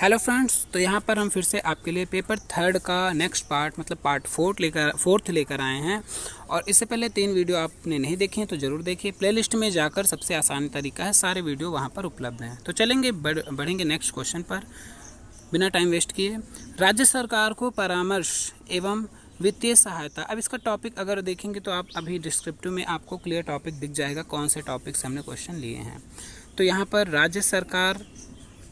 Hello friends, तो यहाँ पर हम फिर से आपके लिए पेपर थर्ड का नेक्स्ट पार्ट मतलब पार्ट फोर्थ लेकर आए हैं। और इससे पहले 3 वीडियो आपने नहीं देखे हैं तो ज़रूर देखिए। प्लेलिस्ट में जाकर सबसे आसान तरीका है, सारे वीडियो वहाँ पर उपलब्ध हैं। तो चलेंगे बढ़ेंगे नेक्स्ट क्वेश्चन पर बिना टाइम वेस्ट किए। राज्य सरकार को परामर्श एवं वित्तीय सहायता। अब इसका टॉपिक अगर देखेंगे तो आप अभी डिस्क्रिप्टिव में आपको क्लियर टॉपिक दिख जाएगा कौन से टॉपिक से हमने क्वेश्चन लिए हैं। तो यहाँ पर राज्य सरकार,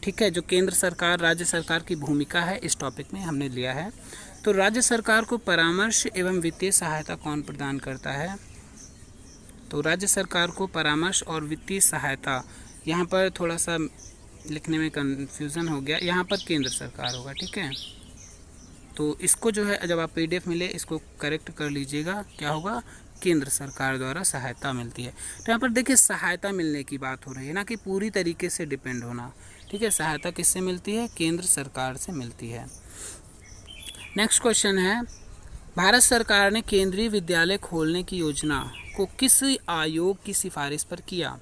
ठीक है, जो केंद्र सरकार राज्य सरकार की भूमिका है इस टॉपिक में हमने लिया है। तो राज्य सरकार को परामर्श एवं वित्तीय सहायता कौन प्रदान करता है? तो राज्य सरकार को परामर्श और वित्तीय सहायता, यहाँ पर थोड़ा सा लिखने में कंफ्यूजन हो गया, यहाँ पर केंद्र सरकार होगा, ठीक है। तो इसको जो है जब आप PDF मिले इसको करेक्ट कर लीजिएगा, क्या होगा? केंद्र सरकार द्वारा सहायता मिलती है। तो यहाँ पर देखिए सहायता मिलने की बात हो रही है, ना कि पूरी तरीके से डिपेंड होना, ठीक है। सहायता किससे मिलती है? केंद्र सरकार से मिलती है। नेक्स्ट क्वेश्चन है, भारत सरकार ने केंद्रीय विद्यालय खोलने की योजना को किस आयोग की सिफारिश पर किया?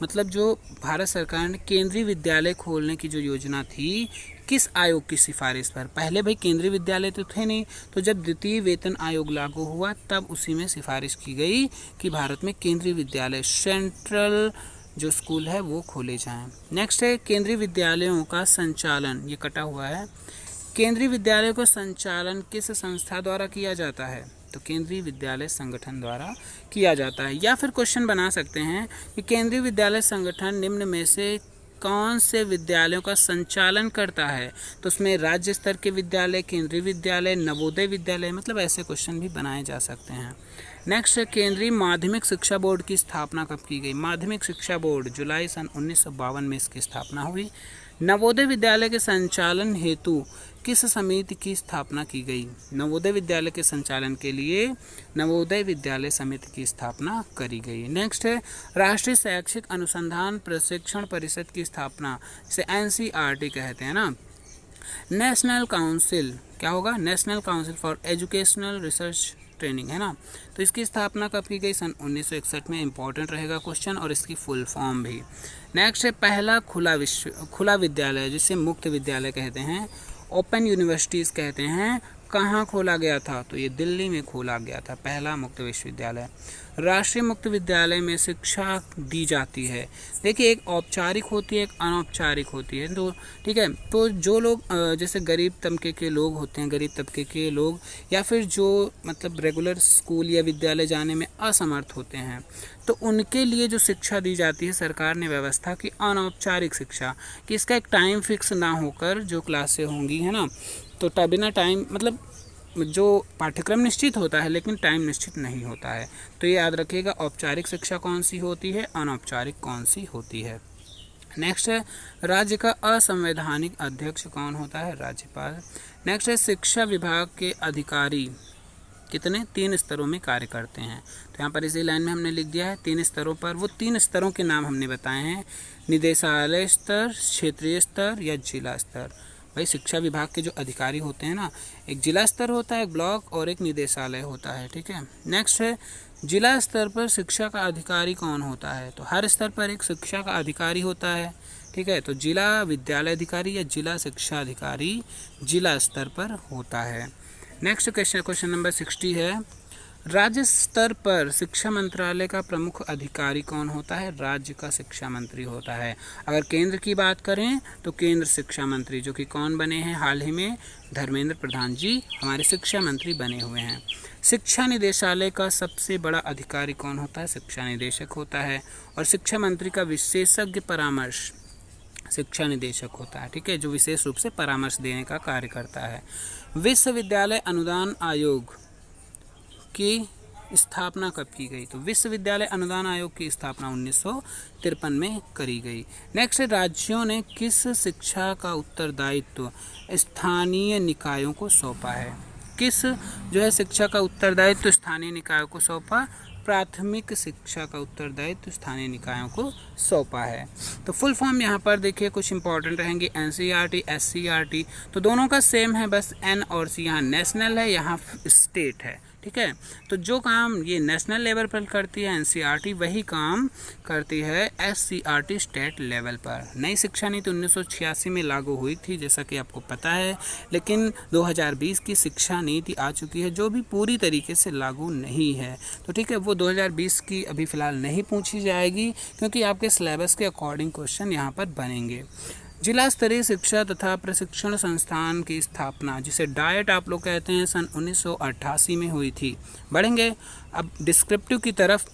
मतलब जो भारत सरकार ने केंद्रीय विद्यालय खोलने की जो योजना थी किस आयोग की सिफारिश पर? पहले भाई केंद्रीय विद्यालय तो थे नहीं, तो जब द्वितीय वेतन आयोग लागू हुआ तब उसी में सिफारिश की गई कि भारत में केंद्रीय विद्यालय सेंट्रल जो स्कूल है वो खोले जाएं। नेक्स्ट है, केंद्रीय विद्यालयों का संचालन, ये कटा हुआ है। केंद्रीय विद्यालय को संचालन किस संस्था द्वारा किया जाता है? तो केंद्रीय विद्यालय संगठन द्वारा किया जाता है। या फिर क्वेश्चन बना सकते हैं कि केंद्रीय विद्यालय संगठन निम्न में से कौन से विद्यालयों का संचालन करता है? तो उसमें राज्य स्तर के विद्यालय, केंद्रीय विद्यालय, नवोदय विद्यालय, मतलब ऐसे क्वेश्चन भी बनाए जा सकते हैं। नेक्स्ट, केंद्रीय माध्यमिक शिक्षा बोर्ड की स्थापना कब की गई? माध्यमिक शिक्षा बोर्ड जुलाई सन 1952 में इसकी स्थापना हुई। नवोदय विद्यालय के संचालन हेतु किस समिति की स्थापना की गई? नवोदय विद्यालय के संचालन के लिए नवोदय विद्यालय समिति की स्थापना करी गई। नेक्स्ट है, राष्ट्रीय शैक्षिक अनुसंधान प्रशिक्षण परिषद की स्थापना, जिसे NCERT कहते हैं ना। नेशनल काउंसिल, क्या होगा? National council for educational research training, है ना। तो इसकी स्थापना कब की गई? सन 1961 में। इंपॉर्टेंट रहेगा क्वेश्चन, और इसकी फुल फॉर्म भी। नेक्स्ट है, पहला खुला विद्यालय, जिसे मुक्त विद्यालय कहते हैं, ओपन यूनिवर्सिटीज़ कहते हैं, कहाँ खोला गया था? तो ये दिल्ली में खोला गया था पहला मुक्त विश्वविद्यालय। राष्ट्रीय मुक्त विद्यालय में शिक्षा दी जाती है। देखिए, एक औपचारिक होती है, एक अनौपचारिक होती है। तो ठीक है, तो जो लोग जैसे गरीब तबके के लोग होते हैं, गरीब तबके के लोग, या फिर जो मतलब रेगुलर स्कूल या विद्यालय जाने में असमर्थ होते हैं, तो उनके लिए जो शिक्षा दी जाती है, सरकार ने व्यवस्था की अनौपचारिक शिक्षा, कि इसका एक टाइम फिक्स ना होकर जो क्लासें होंगी, है ना, तो बिना टाइम मतलब जो पाठ्यक्रम निश्चित होता है लेकिन टाइम निश्चित नहीं होता है। तो ये याद रखिएगा, औपचारिक शिक्षा कौन सी होती है, अनौपचारिक कौन सी होती है। नेक्स्ट है, राज्य का असंवैधानिक अध्यक्ष कौन होता है? राज्यपाल। नेक्स्ट है, शिक्षा विभाग के अधिकारी कितने? 3 स्तरों में कार्य करते हैं। तो यहाँ पर इसी लाइन में हमने लिख दिया है 3 स्तरों पर। वो 3 स्तरों के नाम हमने बताए हैं, निदेशालय स्तर, क्षेत्रीय स्तर या जिला स्तर। भाई शिक्षा विभाग के जो अधिकारी होते हैं ना, एक जिला स्तर होता है, एक ब्लॉक, और एक निदेशालय होता है, ठीक है। नेक्स्ट है, जिला स्तर पर शिक्षा का अधिकारी कौन होता है? तो हर स्तर पर एक शिक्षा का अधिकारी होता है, ठीक है। तो जिला विद्यालय अधिकारी या जिला शिक्षा अधिकारी जिला स्तर पर होता है। नेक्स्ट क्वेश्चन नंबर 60 है, राज्य स्तर पर शिक्षा मंत्रालय का प्रमुख अधिकारी कौन होता है? राज्य का शिक्षा मंत्री होता है। अगर केंद्र की बात करें तो केंद्र शिक्षा मंत्री, जो कि कौन बने हैं हाल ही में? धर्मेंद्र प्रधान जी हमारे शिक्षा मंत्री बने हुए हैं। शिक्षा निदेशालय का सबसे बड़ा अधिकारी कौन होता है? शिक्षा निदेशक होता है। और शिक्षा मंत्री का विशेषज्ञ परामर्श शिक्षा निदेशक होता है, ठीक है, जो विशेष रूप से परामर्श देने का कार्य करता है। विश्वविद्यालय अनुदान आयोग की स्थापना कब की गई? तो विश्वविद्यालय अनुदान आयोग की स्थापना 1953 में करी गई। नेक्स्ट, राज्यों ने किस शिक्षा का उत्तरदायित्व स्थानीय निकायों को सौंपा है? किस जो है शिक्षा का उत्तरदायित्व स्थानीय निकायों को सौंपा? प्राथमिक शिक्षा का उत्तरदायित्व स्थानीय निकायों को सौंपा है। तो फुल फॉर्म यहाँ पर देखिए कुछ इंपॉर्टेंट रहेंगे, NCERT, SCERT, तो दोनों का सेम है, बस N और C यहाँ नेशनल है, यहाँ स्टेट है, ठीक है। तो जो काम ये नेशनल लेवल पर करती है एनसीईआरटी, वही काम करती है एससीईआरटी स्टेट लेवल पर। नई शिक्षा नीति 1986 में लागू हुई थी जैसा कि आपको पता है, लेकिन 2020 की शिक्षा नीति आ चुकी है जो भी पूरी तरीके से लागू नहीं है। तो ठीक है, वो 2020 की अभी फ़िलहाल नहीं पूछी जाएगी क्योंकि आपके सिलेबस के अकॉर्डिंग क्वेश्चन यहाँ पर बनेंगे। जिला स्तरीय शिक्षा तथा प्रशिक्षण संस्थान की स्थापना, जिसे डाइट आप लोग कहते हैं, सन 1988 में हुई थी। बढ़ेंगे अब डिस्क्रिप्टिव की तरफ,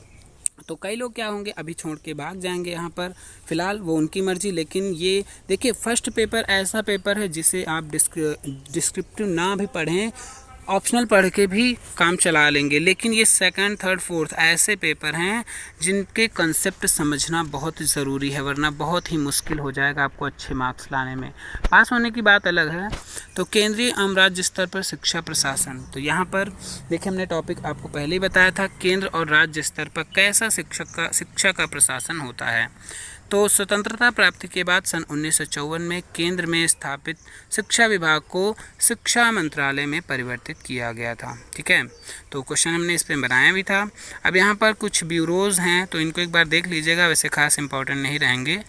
तो कई लोग क्या होंगे अभी छोड़ के भाग जाएंगे यहाँ पर, फिलहाल वो उनकी मर्जी। लेकिन ये देखिए, फर्स्ट पेपर ऐसा पेपर है जिसे आप डिस्क्रिप्टिव ना भी पढ़ें, ऑप्शनल पढ़ के भी काम चला लेंगे, लेकिन ये सेकंड, थर्ड, फोर्थ ऐसे पेपर हैं जिनके कंसेप्ट समझना बहुत ज़रूरी है, वरना बहुत ही मुश्किल हो जाएगा आपको अच्छे मार्क्स लाने में। पास होने की बात अलग है। तो केंद्रीय एवं राज्य स्तर पर शिक्षा प्रशासन, तो यहाँ पर देखिए हमने टॉपिक आपको पहले ही बताया था, केंद्र और राज्य स्तर पर कैसा शिक्षा का प्रशासन होता है। तो स्वतंत्रता प्राप्ति के बाद सन 1954 में केंद्र में स्थापित शिक्षा विभाग को शिक्षा मंत्रालय में परिवर्तित किया गया था। ठीक है, तो क्वेश्चन हमने इस पे बनाया भी था। अब यहाँ पर कुछ ब्यूरोज़ हैं तो इनको एक बार देख लीजिएगा, वैसे खास इंपॉर्टेंट नहीं रहेंगे।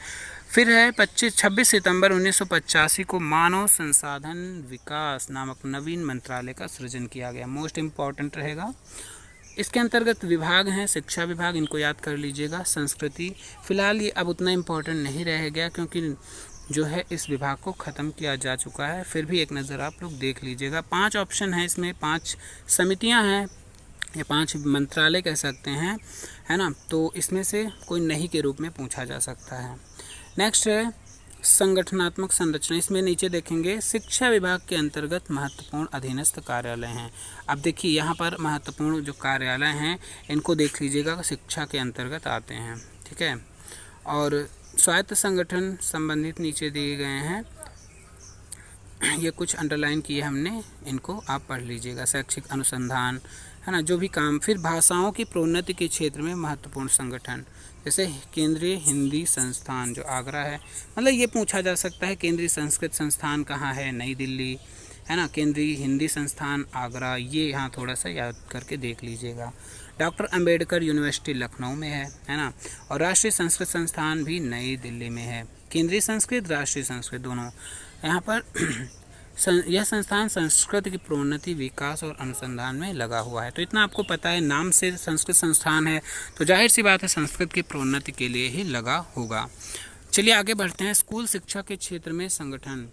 फिर है 26 सितंबर 1985 को मानव संसाधन विकास नामक नवीन मंत्रालय का सृजन किया गया, मोस्ट इम्पॉर्टेंट रहेगा। इसके अंतर्गत विभाग हैं, शिक्षा विभाग, इनको याद कर लीजिएगा। संस्कृति, फिलहाल ये अब उतना इम्पोर्टेंट नहीं रह गया क्योंकि जो है इस विभाग को ख़त्म किया जा चुका है, फिर भी एक नज़र आप लोग देख लीजिएगा। 5 ऑप्शन है इसमें, 5 समितियां हैं या 5 मंत्रालय कह सकते हैं, है ना। तो इसमें से कोई नहीं के रूप में पूछा जा सकता है। नेक्स्ट है संगठनात्मक संरचना, इसमें नीचे देखेंगे शिक्षा विभाग के अंतर्गत महत्वपूर्ण अधीनस्थ कार्यालय हैं। अब देखिए यहाँ पर महत्वपूर्ण जो कार्यालय हैं इनको देख लीजिएगा, शिक्षा के अंतर्गत आते हैं। ठीक है, और स्वायत्त संगठन संबंधित नीचे दिए गए हैं, ये कुछ अंडरलाइन किए हमने, इनको आप पढ़ लीजिएगा। शैक्षिक अनुसंधान, है ना, जो भी काम। फिर भाषाओं की प्रोन्नति के क्षेत्र में महत्वपूर्ण संगठन, जैसे केंद्रीय हिंदी संस्थान जो आगरा है, मतलब ये पूछा जा सकता है केंद्रीय संस्कृत संस्थान कहाँ है, नई दिल्ली, है ना। केंद्रीय हिंदी संस्थान आगरा, ये यहाँ थोड़ा सा याद करके देख लीजिएगा। डॉक्टर अंबेडकर यूनिवर्सिटी लखनऊ में है ना। और राष्ट्रीय संस्कृत संस्थान भी नई दिल्ली में है। केंद्रीय संस्कृत, राष्ट्रीय संस्कृत दोनों यहाँ पर यह संस्थान संस्कृत की प्रोन्नति, विकास और अनुसंधान में लगा हुआ है। तो इतना आपको पता है, नाम से संस्कृत संस्थान है तो जाहिर सी बात है संस्कृत की प्रोन्नति के लिए ही लगा होगा। चलिए आगे बढ़ते हैं। स्कूल शिक्षा के क्षेत्र में संगठन,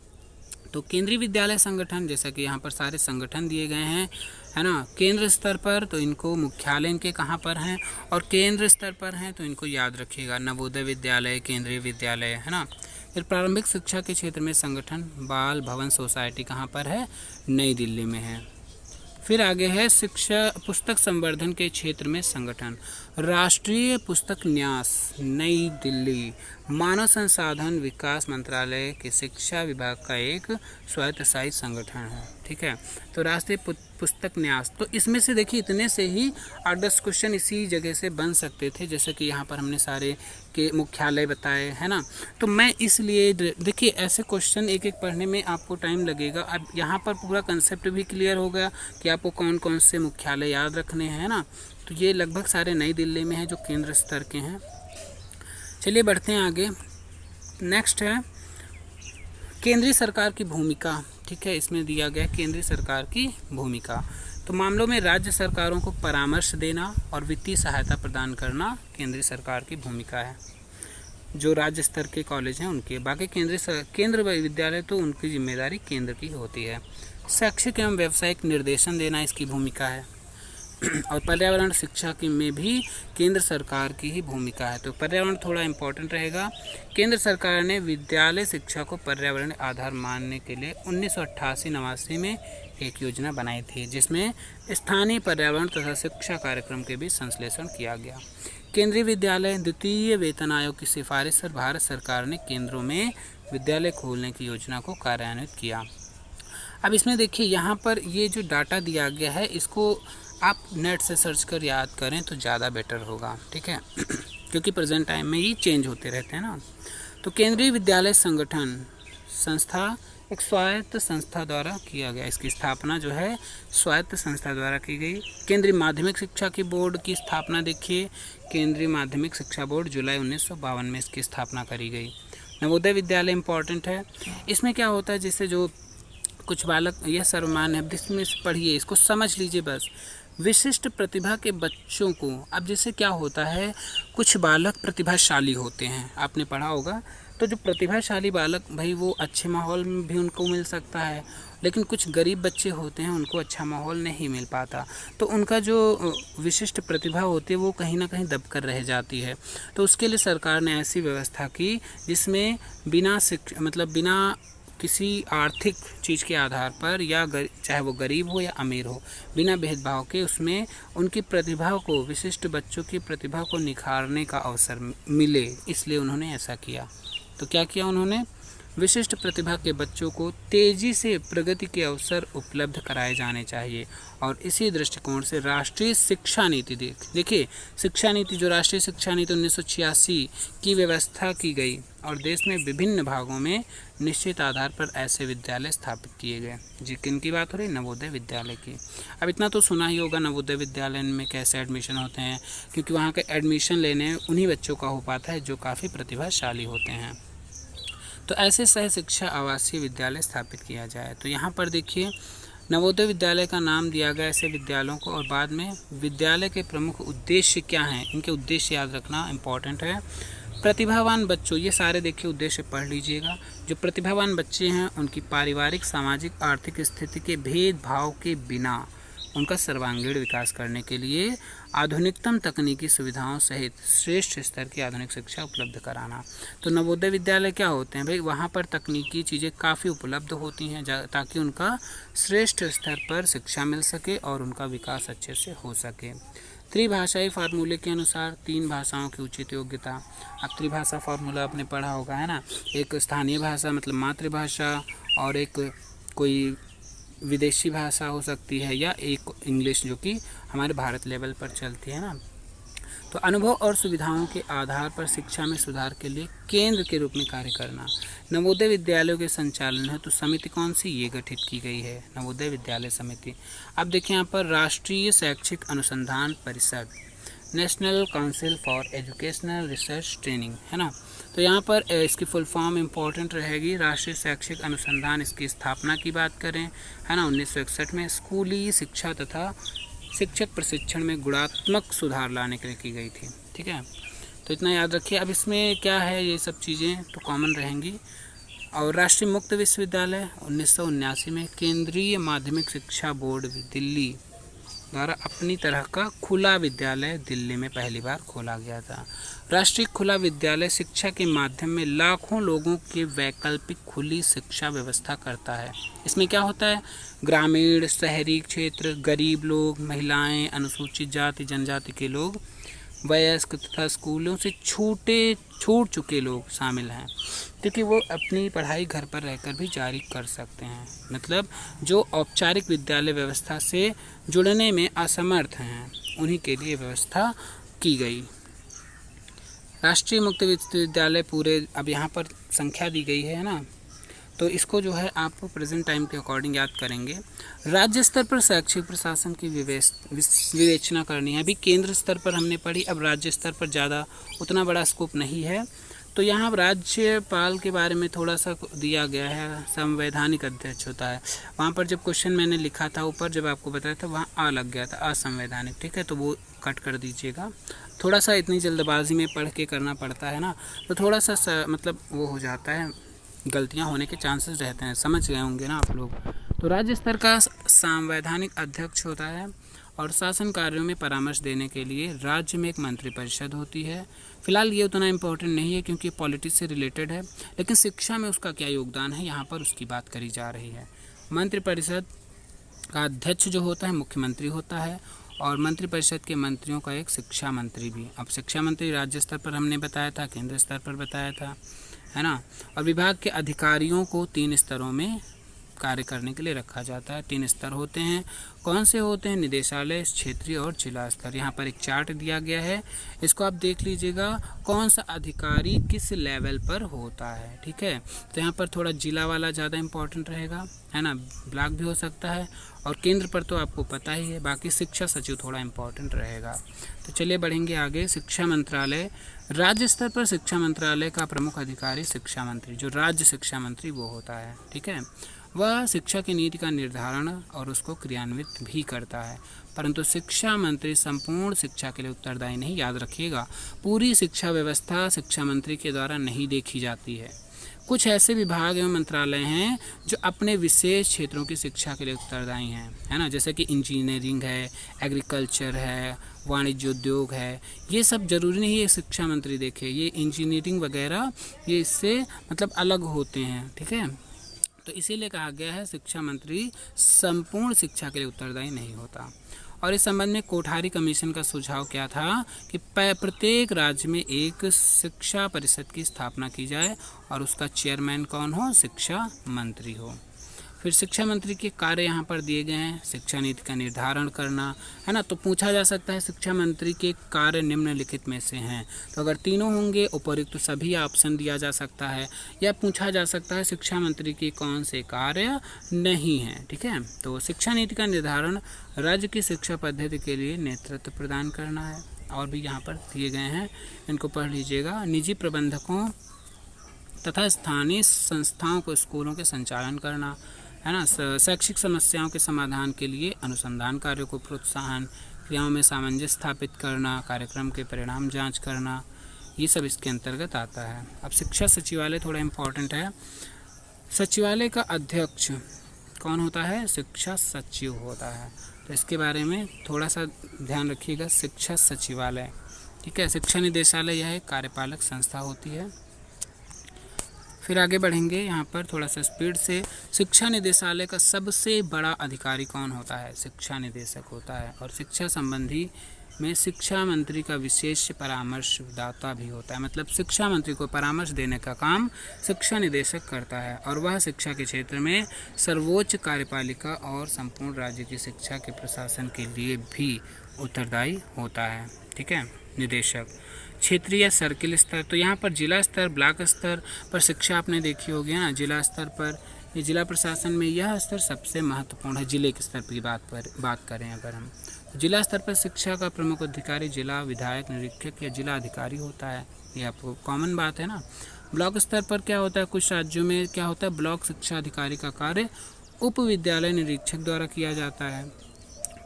तो केंद्रीय विद्यालय संगठन, जैसा कि यहाँ पर सारे संगठन दिए गए हैं, है ना। केंद्र स्तर पर तो इनको मुख्यालय इनके कहाँ पर हैं, और केंद्र स्तर पर हैं तो इनको याद रखिएगा, नवोदय विद्यालय, केंद्रीय विद्यालय, है ना। फिर प्रारंभिक शिक्षा के क्षेत्र में संगठन, बाल भवन सोसाइटी कहाँ पर है, नई दिल्ली में है। फिर आगे है शिक्षा पुस्तक संवर्धन के क्षेत्र में संगठन, राष्ट्रीय पुस्तक न्यास, नई दिल्ली। मानव संसाधन विकास मंत्रालय के शिक्षा विभाग का एक स्वायत्तशासी संगठन है। ठीक है, तो राष्ट्रीय पुस्तक न्यास, तो इसमें से देखिए इतने से ही 8-10 क्वेश्चन इसी जगह से बन सकते थे, जैसे कि यहाँ पर हमने सारे के मुख्यालय बताए, है ना। तो मैं इसलिए देखिए ऐसे क्वेश्चन एक एक पढ़ने में आपको टाइम लगेगा। अब यहाँ पर पूरा कंसेप्ट भी क्लियर हो गया कि आपको कौन कौन से मुख्यालय याद रखने हैं ना। तो ये लगभग सारे नई दिल्ली में हैं जो केंद्र स्तर के हैं। चलिए बढ़ते हैं आगे। नेक्स्ट है केंद्रीय सरकार की भूमिका। ठीक है, इसमें दिया गया केंद्रीय सरकार की भूमिका, तो मामलों में राज्य सरकारों को परामर्श देना और वित्तीय सहायता प्रदान करना केंद्रीय सरकार की भूमिका है। जो राज्य स्तर के कॉलेज हैं उनके, बाकी केंद्र विद्यालय तो उनकी जिम्मेदारी केंद्र की होती है। शैक्षिक एवं व्यावसायिक निर्देशन देना इसकी भूमिका है। और पर्यावरण शिक्षा की में भी केंद्र सरकार की ही भूमिका है। तो पर्यावरण थोड़ा इम्पोर्टेंट रहेगा। केंद्र सरकार ने विद्यालय शिक्षा को पर्यावरण आधार मानने के लिए 1988-89 में एक योजना बनाई थी, जिसमें स्थानीय पर्यावरण तथा शिक्षा कार्यक्रम के भी संश्लेषण किया गया। केंद्रीय विद्यालय द्वितीय वेतन आयोग की सिफारिश पर भारत सरकार ने केंद्रों में विद्यालय खोलने की योजना को कार्यान्वित किया। अब इसमें देखिए यहाँ पर ये जो डाटा दिया गया है इसको आप नेट से सर्च कर याद करें तो ज़्यादा बेटर होगा। ठीक है, क्योंकि प्रेजेंट टाइम में ये चेंज होते रहते हैं ना। तो केंद्रीय विद्यालय संगठन संस्था एक स्वायत्त संस्था द्वारा किया गया। इसकी स्थापना जो है स्वायत्त संस्था द्वारा की गई। केंद्रीय माध्यमिक शिक्षा की बोर्ड की स्थापना देखिए, केंद्रीय माध्यमिक शिक्षा बोर्ड जुलाई 1952 में इसकी स्थापना करी गई। नवोदय विद्यालय इम्पॉर्टेंट है। इसमें क्या होता है, जैसे जो कुछ बालक, यह सर्वमान है, इसमें पढ़िए, इसको समझ लीजिए बस। विशिष्ट प्रतिभा के बच्चों को, अब जैसे क्या होता है, कुछ बालक प्रतिभाशाली होते हैं, आपने पढ़ा होगा, तो जो प्रतिभाशाली बालक भाई वो अच्छे माहौल में भी उनको मिल सकता है, लेकिन कुछ गरीब बच्चे होते हैं उनको अच्छा माहौल नहीं मिल पाता, तो उनका जो विशिष्ट प्रतिभा होती है वो कहीं ना कहीं दबकर रह जाती है। तो उसके लिए सरकार ने ऐसी व्यवस्था की जिसमें बिना किसी आर्थिक चीज़ के आधार पर, या चाहे वो गरीब हो या अमीर हो, बिना भेदभाव के उसमें उनकी प्रतिभा को, विशिष्ट बच्चों की प्रतिभा को निखारने का अवसर मिले, इसलिए उन्होंने ऐसा किया। तो क्या किया उन्होंने, विशिष्ट प्रतिभा के बच्चों को तेज़ी से प्रगति के अवसर उपलब्ध कराए जाने चाहिए। और इसी दृष्टिकोण से राष्ट्रीय शिक्षा नीति, देखिए शिक्षा नीति, जो राष्ट्रीय शिक्षा नीति 1986 की व्यवस्था की गई, और देश में विभिन्न भागों में निश्चित आधार पर ऐसे विद्यालय स्थापित किए गए। जी, किन की बात हो रही, नवोदय विद्यालय की। अब इतना तो सुना ही होगा नवोदय विद्यालय में कैसे एडमिशन होते हैं, क्योंकि वहाँ का एडमिशन लेने उन्हीं बच्चों का हो पाता है जो काफ़ी प्रतिभाशाली होते हैं। तो ऐसे सह शिक्षा आवासीय विद्यालय स्थापित किया जाए। तो यहाँ पर देखिए नवोदय विद्यालय का नाम दिया गया ऐसे विद्यालयों को, और बाद में विद्यालय के प्रमुख उद्देश्य क्या हैं, इनके उद्देश्य याद रखना इम्पॉर्टेंट है। प्रतिभावान बच्चों, ये सारे देखिए उद्देश्य पढ़ लीजिएगा। जो प्रतिभावान बच्चे हैं उनकी पारिवारिक, सामाजिक, आर्थिक स्थिति के भेदभाव के बिना उनका सर्वांगीण विकास करने के लिए आधुनिकतम तकनीकी सुविधाओं सहित श्रेष्ठ स्तर की आधुनिक शिक्षा उपलब्ध कराना। तो नवोदय विद्यालय क्या होते हैं भाई, वहाँ पर तकनीकी चीज़ें काफ़ी उपलब्ध होती हैं ताकि उनका श्रेष्ठ स्तर पर शिक्षा मिल सके और उनका विकास अच्छे से हो सके। त्रिभाषाई फार्मूले के अनुसार 3 भाषाओं की उचित योग्यता। अब त्रिभाषा फार्मूला आपने पढ़ा होगा, है ना, एक स्थानीय भाषा मतलब मातृभाषा, और एक कोई विदेशी भाषा हो सकती है, या एक इंग्लिश जो कि हमारे भारत लेवल पर चलती है ना। तो अनुभव और सुविधाओं के आधार पर शिक्षा में सुधार के लिए केंद्र के रूप में कार्य करना। नवोदय विद्यालयों के संचालन है तो समिति कौन सी, ये गठित की गई है, नवोदय विद्यालय समिति। अब देखिए यहाँ पर राष्ट्रीय शैक्षिक अनुसंधान परिषद, national council for educational research training, है ना। तो यहाँ पर इसकी फुल फॉर्म इम्पॉर्टेंट रहेगी, राष्ट्रीय शैक्षिक अनुसंधान। इसकी स्थापना की बात करें, है ना, 1961 में स्कूली शिक्षा तथा शिक्षक प्रशिक्षण में गुणात्मक सुधार लाने के लिए की गई थी। ठीक है, तो इतना याद रखिए। अब इसमें क्या है, ये सब चीज़ें तो कॉमन रहेंगी। और राष्ट्रीय मुक्त विश्वविद्यालय 1979 में केंद्रीय माध्यमिक शिक्षा बोर्ड दिल्ली द्वारा अपनी तरह का खुला विद्यालय दिल्ली में पहली बार खोला गया था। राष्ट्रीय खुला विद्यालय शिक्षा के माध्यम में लाखों लोगों के वैकल्पिक खुली शिक्षा व्यवस्था करता है। इसमें क्या होता है, ग्रामीण, शहरी क्षेत्र, गरीब लोग, महिलाएं, अनुसूचित जाति जनजाति के लोग, वयस्क तथा स्कूलों से छूट चुके लोग शामिल हैं, क्योंकि वो अपनी पढ़ाई घर पर रहकर भी जारी कर सकते हैं। मतलब जो औपचारिक विद्यालय व्यवस्था से जुड़ने में असमर्थ हैं उन्हीं के लिए व्यवस्था की गई। राष्ट्रीय मुक्त विश्वविद्यालय पूरे, अब यहाँ पर संख्या दी गई है ना, तो इसको जो है आप प्रेजेंट टाइम के अकॉर्डिंग याद करेंगे। राज्य स्तर पर शैक्षिक प्रशासन की विवेचना करनी है। अभी केंद्र स्तर पर हमने पढ़ी, अब राज्य स्तर पर ज़्यादा उतना बड़ा स्कोप नहीं है। तो यहाँ राज्यपाल के बारे में थोड़ा सा दिया गया है, संवैधानिक अध्यक्ष होता है। वहाँ पर जब क्वेश्चन मैंने लिखा था ऊपर, जब आपको बताया था वहाँ आ लग गया था, असंवैधानिक। ठीक है, तो वो कट कर दीजिएगा। थोड़ा सा इतनी जल्दबाजी में पढ़ के करना पड़ता है ना, तो थोड़ा सा मतलब वो हो जाता है, गलतियाँ होने के चांसेस रहते हैं। समझ गए होंगे ना आप लोग। तो राज्य स्तर का संवैधानिक अध्यक्ष होता है और शासन कार्यों में परामर्श देने के लिए राज्य में एक मंत्रिपरिषद होती है। फिलहाल ये उतना इम्पोर्टेंट नहीं है क्योंकि पॉलिटिक्स से रिलेटेड है, लेकिन शिक्षा में उसका क्या योगदान है यहाँ पर उसकी बात करी जा रही है। मंत्रिपरिषद का अध्यक्ष जो होता है मुख्यमंत्री होता है, और मंत्रिपरिषद के मंत्रियों का एक शिक्षा मंत्री भी। अब शिक्षा मंत्री राज्य स्तर पर हमने बताया था, केंद्र स्तर पर बताया था, है ना। और विभाग के अधिकारियों को 3 स्तरों में कार्य करने के लिए रखा जाता है। 3 स्तर होते हैं। कौन से होते हैं? निदेशालय, क्षेत्रीय और जिला स्तर। यहाँ पर एक चार्ट दिया गया है, इसको आप देख लीजिएगा कौन सा अधिकारी किस लेवल पर होता है। ठीक है, तो यहाँ पर थोड़ा जिला वाला ज़्यादा इम्पोर्टेंट रहेगा, है ना, ब्लॉक भी हो सकता है, और केंद्र पर तो आपको पता ही है। बाकी शिक्षा सचिव थोड़ा इम्पोर्टेंट रहेगा। तो चलिए बढ़ेंगे आगे। शिक्षा मंत्रालय, राज्य स्तर पर शिक्षा मंत्रालय का प्रमुख अधिकारी शिक्षा मंत्री, जो राज्य शिक्षा मंत्री वो होता है। ठीक है, वह शिक्षा की नीति का निर्धारण और उसको क्रियान्वित भी करता है। परंतु शिक्षा मंत्री संपूर्ण शिक्षा के लिए उत्तरदायी नहीं, याद रखिएगा। पूरी शिक्षा व्यवस्था शिक्षा मंत्री के द्वारा नहीं देखी जाती है। कुछ ऐसे विभाग एवं मंत्रालय हैं जो अपने विशेष क्षेत्रों की शिक्षा के लिए उत्तरदायी हैं, है ना, जैसे कि इंजीनियरिंग है, एग्रीकल्चर है, वाणिज्य उद्योग है। ये सब जरूरी नहीं है शिक्षा मंत्री देखे, ये इंजीनियरिंग वगैरह ये इससे मतलब अलग होते हैं। ठीक है, तो इसीलिए कहा गया है शिक्षा मंत्री संपूर्ण शिक्षा के लिए उत्तरदायी नहीं होता। और इस संबंध में कोठारी कमीशन का सुझाव क्या था कि प्रत्येक राज्य में एक शिक्षा परिषद की स्थापना की जाए और उसका चेयरमैन कौन हो? शिक्षा मंत्री हो। फिर शिक्षा मंत्री के कार्य यहाँ पर दिए गए हैं। शिक्षा नीति का निर्धारण करना, है ना, तो पूछा जा सकता है शिक्षा मंत्री के कार्य निम्नलिखित में से हैं। तो अगर तीनों होंगे उपयुक्त तो सभी ऑप्शन दिया जा सकता है, या पूछा जा सकता है शिक्षा मंत्री के कौन से कार्य नहीं हैं। ठीक है, तो शिक्षा नीति का निर्धारण, राज्य की शिक्षा पद्धति के लिए नेतृत्व प्रदान करना है। और भी यहाँ पर दिए गए हैं, इनको पढ़ लीजिएगा। निजी प्रबंधकों तथा स्थानीय संस्थाओं को स्कूलों के संचालन करना, है ना, शैक्षिक समस्याओं के समाधान के लिए अनुसंधान कार्यों को प्रोत्साहन, क्रियाओं में सामंजस्य स्थापित करना, कार्यक्रम के परिणाम जांच करना, ये सब इसके अंतर्गत आता है। अब शिक्षा सचिवालय थोड़ा इम्पोर्टेंट है। सचिवालय का अध्यक्ष कौन होता है? शिक्षा सचिव होता है। तो इसके बारे में थोड़ा सा ध्यान रखिएगा। शिक्षा सचिवालय, ठीक है। शिक्षा निदेशालय यह एक कार्यपालक संस्था होती है। फिर आगे बढ़ेंगे यहाँ पर थोड़ा सा स्पीड से। शिक्षा निदेशालय का सबसे बड़ा अधिकारी कौन होता है? शिक्षा निदेशक होता है। और शिक्षा संबंधी में शिक्षा मंत्री का विशेष परामर्शदाता भी होता है, मतलब शिक्षा मंत्री को परामर्श देने का काम शिक्षा निदेशक करता है। और वह शिक्षा के क्षेत्र में सर्वोच्च कार्यपालिका और संपूर्ण राज्य की शिक्षा के प्रशासन के लिए भी उत्तरदायी होता है। ठीक है, निदेशक। क्षेत्रीय या सर्किल स्तर, तो यहाँ पर जिला स्तर, ब्लॉक स्तर पर शिक्षा आपने देखी होगी ना। जिला स्तर पर ये जिला प्रशासन में यह स्तर सबसे महत्वपूर्ण है। जिले के स्तर की बात करें अगर हम, तो जिला स्तर पर शिक्षा का प्रमुख अधिकारी जिला विधायक, निरीक्षक या जिला अधिकारी होता है। ये आपको कॉमन बात है ना। ब्लॉक स्तर पर क्या होता है? कुछ राज्यों में क्या होता है, ब्लॉक शिक्षा अधिकारी का कार्य उप विद्यालय निरीक्षक द्वारा किया जाता है,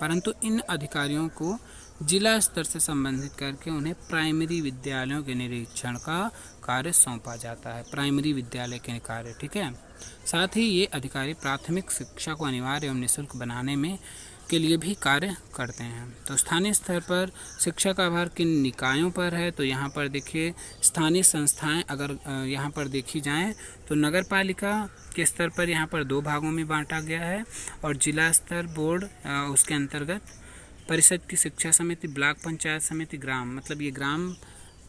परंतु इन अधिकारियों को जिला स्तर से संबंधित करके उन्हें प्राइमरी विद्यालयों के निरीक्षण का कार्य सौंपा जाता है। प्राइमरी विद्यालय के कार्य, ठीक है। साथ ही ये अधिकारी प्राथमिक शिक्षा को अनिवार्य एवं निःशुल्क बनाने में के लिए भी कार्य करते हैं। तो स्थानीय स्तर पर शिक्षा का भार किन निकायों पर है? तो यहाँ पर देखिए स्थानीय संस्थाएं अगर यहाँ पर देखी जाएं तो नगर पालिका के स्तर पर यहाँ पर 2 भागों में बांटा गया है। और जिला स्तर बोर्ड उसके अंतर्गत परिषद की शिक्षा समिति, ब्लॉक पंचायत समिति, ग्राम, मतलब ये ग्राम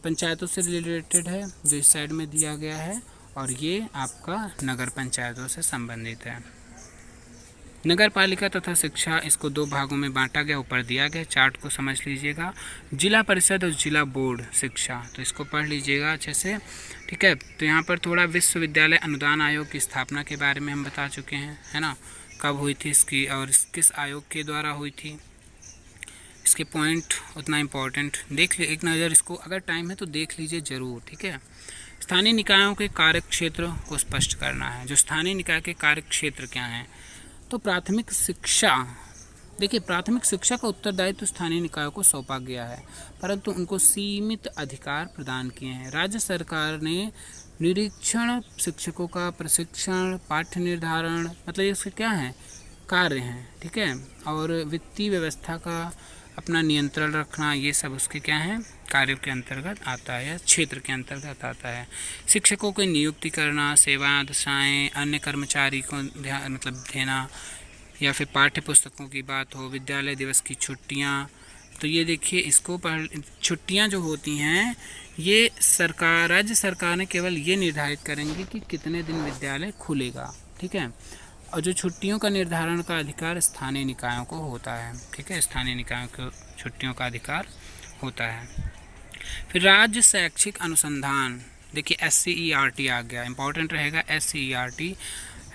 पंचायतों से रिलेटेड है जो इस साइड में दिया गया है। और ये आपका नगर पंचायतों से संबंधित है। नगर पालिका तथा शिक्षा, इसको 2 भागों में बांटा गया, ऊपर दिया गया, चार्ट को समझ लीजिएगा। जिला परिषद और जिला बोर्ड शिक्षा, तो इसको पढ़ लीजिएगा अच्छे से, ठीक है। तो यहाँ पर थोड़ा विश्वविद्यालय अनुदान आयोग की स्थापना के बारे में हम बता चुके हैं, है ना, कब हुई थी इसकी और किस आयोग के द्वारा हुई थी। इसके पॉइंट उतना इम्पोर्टेंट देख ले एक नज़र, इसको अगर टाइम है तो देख लीजिए ज़रूर, ठीक है। स्थानीय निकायों के कार्य क्षेत्र को स्पष्ट करना है। जो स्थानीय निकाय के कार्य क्षेत्र क्या हैं? तो प्राथमिक शिक्षा, देखिए प्राथमिक शिक्षा का उत्तरदायित्व तो स्थानीय निकायों को सौंपा गया है, परंतु उनको सीमित अधिकार प्रदान किए हैं। राज्य सरकार ने निरीक्षण, शिक्षकों का प्रशिक्षण, पाठ्य निर्धारण, मतलब इसके क्या हैं, कार्य हैं, ठीक है। और वित्तीय व्यवस्था का अपना नियंत्रण रखना, ये सब उसके क्या हैं, कार्यों के अंतर्गत आता है, क्षेत्र के अंतर्गत आता है। शिक्षकों की नियुक्ति करना, सेवाएं, दशाएँ, अन्य कर्मचारी को मतलब देना, या फिर पाठ्य पुस्तकों की बात हो, विद्यालय दिवस की छुट्टियां, तो ये देखिए इसको छुट्टियां जो होती हैं ये सरकार, राज्य सरकार ने केवल ये निर्धारित करेंगे कि कितने दिन विद्यालय खुलेगा, ठीक है। और जो छुट्टियों का निर्धारण का अधिकार स्थानीय निकायों को होता है। ठीक है, स्थानीय निकायों को छुट्टियों का अधिकार होता है। फिर राज्य शैक्षिक अनुसंधान, देखिए SCERT आ गया, इंपॉर्टेंट रहेगा SCERT,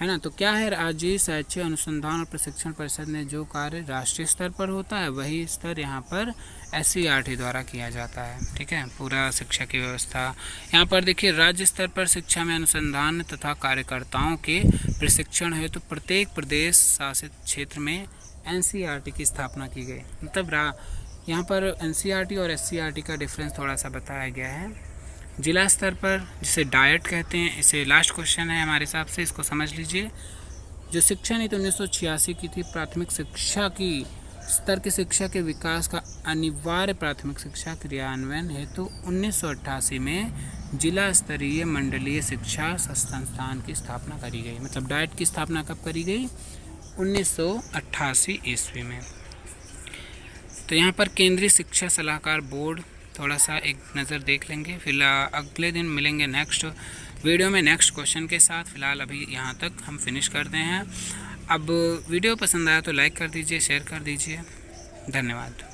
है ना। तो क्या है, राज्य शैक्षिक अनुसंधान और प्रशिक्षण परिषद ने जो कार्य राष्ट्रीय स्तर पर होता है वही स्तर यहाँ पर SCERT द्वारा किया जाता है। ठीक है, पूरा शिक्षा की व्यवस्था यहाँ पर देखिए, राज्य स्तर पर शिक्षा में अनुसंधान तथा कार्यकर्ताओं के प्रशिक्षण है तो प्रत्येक प्रदेश शासित क्षेत्र में NCERT की स्थापना की गई। मतलब यहाँ पर NCERT और SCERT का डिफरेंस थोड़ा सा बताया गया है। जिला स्तर पर जिसे डाइट कहते हैं, इसे लास्ट क्वेश्चन है हमारे हिसाब से, इसको समझ लीजिए। जो शिक्षा नीति 1986 की थी, प्राथमिक शिक्षा की स्तर की शिक्षा के विकास का अनिवार्य प्राथमिक शिक्षा क्रियान्वयन हेतु 1988 में जिला स्तरीय मंडलीय शिक्षा संस्थान की स्थापना करी गई। मतलब डाइट की स्थापना कब करी गई? 1988 ईस्वी में। तो यहाँ पर केंद्रीय शिक्षा सलाहकार बोर्ड थोड़ा सा एक नज़र देख लेंगे। फिलहाल अगले दिन मिलेंगे नेक्स्ट वीडियो में नेक्स्ट क्वेश्चन के साथ। फिलहाल अभी यहाँ तक हम फिनिश करते हैं। अब वीडियो पसंद आया तो लाइक कर दीजिए, शेयर कर दीजिए। धन्यवाद।